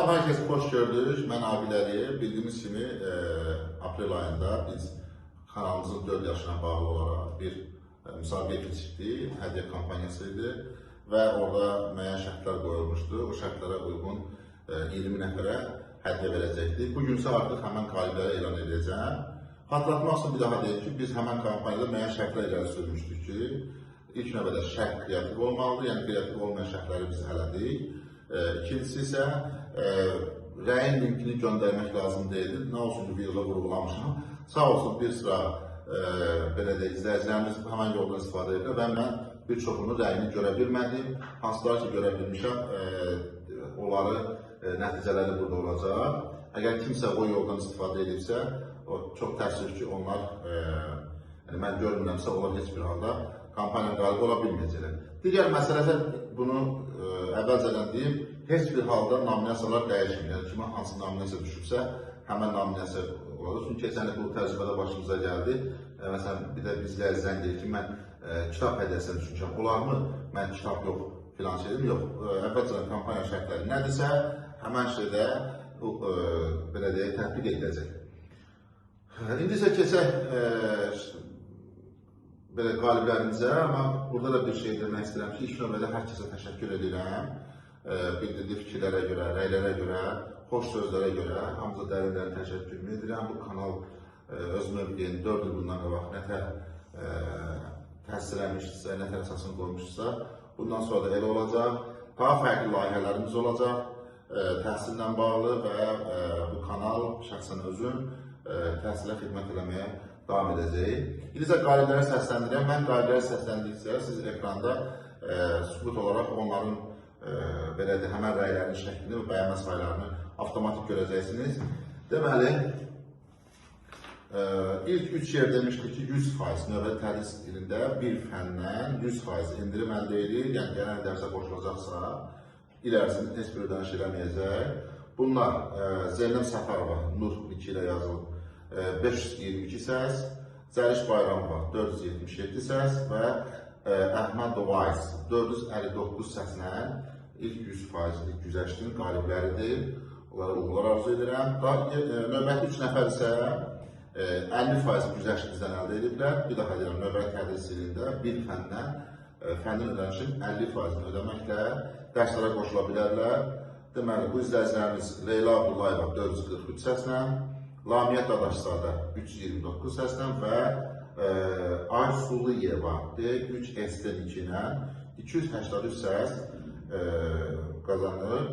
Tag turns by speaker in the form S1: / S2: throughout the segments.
S1: Salam, hər kəsi xoş gördük. Mən Aqil Əliyev. Bildiyiniz kimi aprel ayında biz kanalımızın 4 yaşına bağlı olaraq bir müsabiqə keçirdik. Hədiyyə kampaniyası idi və orada müəyyən şərtlər qoyulmuşdu. O şərtlərə uyğun 20 nəfərə hədiyyə verəcəkdik. Bugün isə artıq həmən qalibləri elan edəcəm. Xatırlatmaq üçün bir daha deyim ki, biz həmən kampaniyada müəyyən şərtlər irəli sürmüşdük ki, ilk növbədə şərt kreativ olmalıdır, yəni kreativ olmayan şərtləri biz elədik. İkincisi isə rəyin linkini göndərmək lazım deyildi. Nə olsun ki, videoda vurğulamışam. Sağ olsun bir sıra belə də izləyicilərimiz həmən yoldan istifadə edir və mən bir çoxunu rəyini görə bilmədim. Hansılar ki, görə bilmişəm, onları nəticələri burada olacaq. Əgər kimsə o yoldan istifadə edibsə, çox təəssüf ki, onlar mən görmürəmsə, onlar heç bir halda kampaniya qalibi ola bilməyəcəklər. Digər məsələ isə bunu əvvəlcədən deyim, heç bir halda nominasiyalar dəyişmir. Yəni, kimə hansı nominasiya düşübsə, həmən nominasiya olacaq. Çünki keçən il bu təcrübədə başımıza gəldi. Məsələn, bir də bizlər zəng deyir ki, mən kitab hədiyyəsini düşünmüşəm. Olarmı? Mən kitab yox, filan şeydim, yox. Əvvəlcədən kampaniya şərtləri nədirsə, həmən şeydə belə deyək, tətbiq ediləcək. İndi isə keçək belə qaliblərimizə, amma burada da bir şey demək istəyirəm ki, ilk növbədə hər kəsə təşəkkür edirəm. Bildirdiyi fikirlərə görə, rəylərə görə, xoş sözlərə görə hamıza dərin təşəkkürümü edirəm. Bu kanal öz mövqeyini 4 il bundan qabaq nətər təsir etmişdirsə, nətər əsasını qoymuşsa, bundan sonra da elə olacaq. Daha fərqli layihələrimiz olacaq, təhsillə bağlı və bu kanal şəxsən özüm təhsilə xidmət eləməyə davam edəcəyik. İndi isə qaliblərə səsləndirəm. Mən qaliblərə səsləndikcə siz ekranda sübut olaraq onların belə də həmən rəylərinin şəklini və bəyənmə saylarını avtomatik görəcəksiniz. Deməli, ilk 3 yer demişdik ki, 100% növbəti tədris ilində bir fəndən 100% indirim əldə edir. Yəni, gələn dərsə qoşulacaqsa, ilərisində heç bir ödəniş eləməyəcək. Bunlar Zeynəb Səfərova, Nur 2 ilə yazılıb 522 səs, Zəliş Bayramova 477 səs və Əhməd Ovais 459 səslə ilk 100%lik güzəştin qalibləridir. Onlara uğurlar arzu edirəm. Növbəti 3 nəfər isə 50% güzəşt bizdən əldə ediblər. Bir daha deyirəm, növbəti tədris ilində bir fəndən fəndin ödənişin 50%-ni ödəməklə dərslərə qoşula bilərlər. Deməli, bu izləyicilərimiz Leyla Abdullayeva 443 səslə, Lamiyə Dadaşzadə 329 səslə və Aysuliyeva D3ST2 ilə 283 səs qazanır.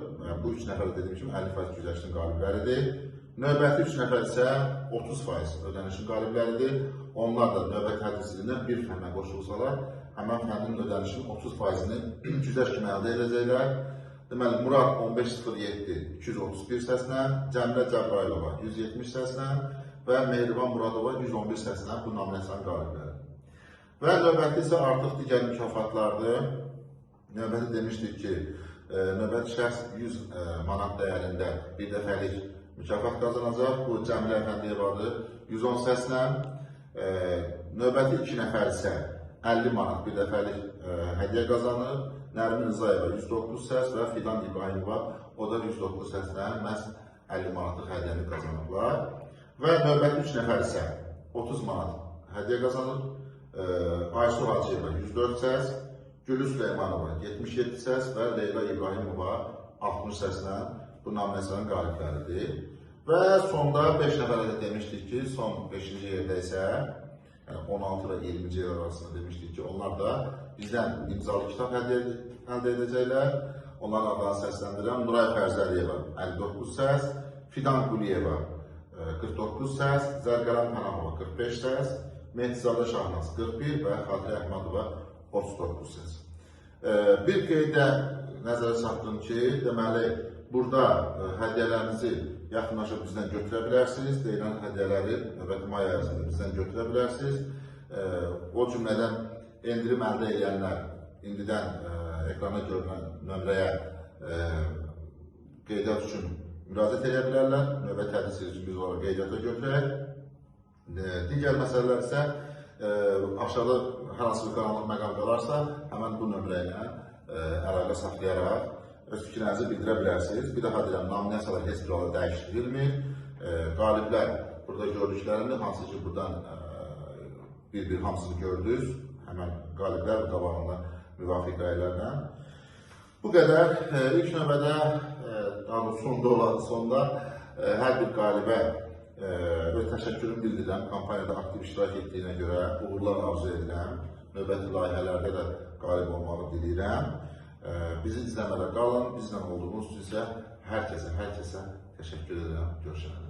S1: Bu 3 nəfər dediyim kimi 50% güzəştin qalibləridir. Növbəti 3 nəfər isə 30% ödənişin qalibləridir. Onlar da növbəti tədris ilində bir fəndən qoşulsalar, həmən fəndin ödənişin 30%-ni güzəş kimi əldə edəcəklər. Deməli, Murad 1507 231 səslə, Cəmilə Cəbrailova 170 səslə və Mehriban Muradova 111 səslə bu nominasiyanın qalibləri. Və növbəti isə artıq digər mükafatlardır. Növbəti demişdik ki, növbəti şəxs 100 manat dəyərində bir dəfəlik mükafat qazanacaq. Bu Cəmilə Əfəndiyevadır 110 səslə. Növbəti 2 nəfər isə 50 manat bir dəfəlik hədiyyə qazanır. Nərmin Rızayeva 109 səs və Fidan İbrahimova o da 109 səslə məhz 50 manatlıq hədiyyəni qazanırlar. Və növbəti 3 nəfər isə 30 manat hədiyyə qazanır. Aysu Hacıyeva 104 səs, Gülü Süleymanova 77 səs və Leyla İbrahimova 60 səslə bu nominasiyanın qalibləridir. Və sonda 5 nəfərə də demişdik ki, son 5-ci yerdə isə 16 və 20-ci yer arasında demişdik ki, onlar da bizdən imzalı kitab əldə edəcəklər. Onların adlarını səsləndirəm. Nuray Fərzəliyeva 59 səs, Fidan Quliyeva 49 səs, Zərqəran Pənahova 45 səs, Mehdizadə Şahnaz 41 və Xatirə Əhmədova 39 səs. Bir qeydə nəzərə çatdım ki, deməli, burada hədiyyələrinizi yaxınlaşıb bizdən götürə bilərsiniz. Deyilən hədiyyələri növbəti may ərzində bizdən götürə bilərsiniz. O cümlədən endirim əldə edənlər indidən ekrana görünən nömrəyə qeydiyyat üçün müraciət edə bilərlər. Növbəti tədris üçün biz onları qeydiyyata götürək. Digər məsələlər isə aşağıda hər hansı bir qaranlıq məqam qalarsa, həmən bu nömrə ilə əlaqə saxlayaraq öz fikrinizi bildirə bilərsiniz. Bir daha deyirəm, nominasiyalar heç bir halda dəyişdirilmir. Qaliblər burada gördüklərində, hansı ki buradan bir-bir hamısını gördünüz. Həmən qaliblər qabağında müvafiq rəylərlə. Bu qədər. İlk növbədə, sonda hər bir qalibə təşəkkürümü bildirirəm. Kampaniyada aktiv iştirak etdiyinə görə uğurlar arzu edirəm. Növbəti layihələrdə də qalib olmağı diləyirəm. Bizi izləmədə qalın. Bizlə olduğunuz üçün isə hər kəsə təşəkkür edirəm. Görüşənə.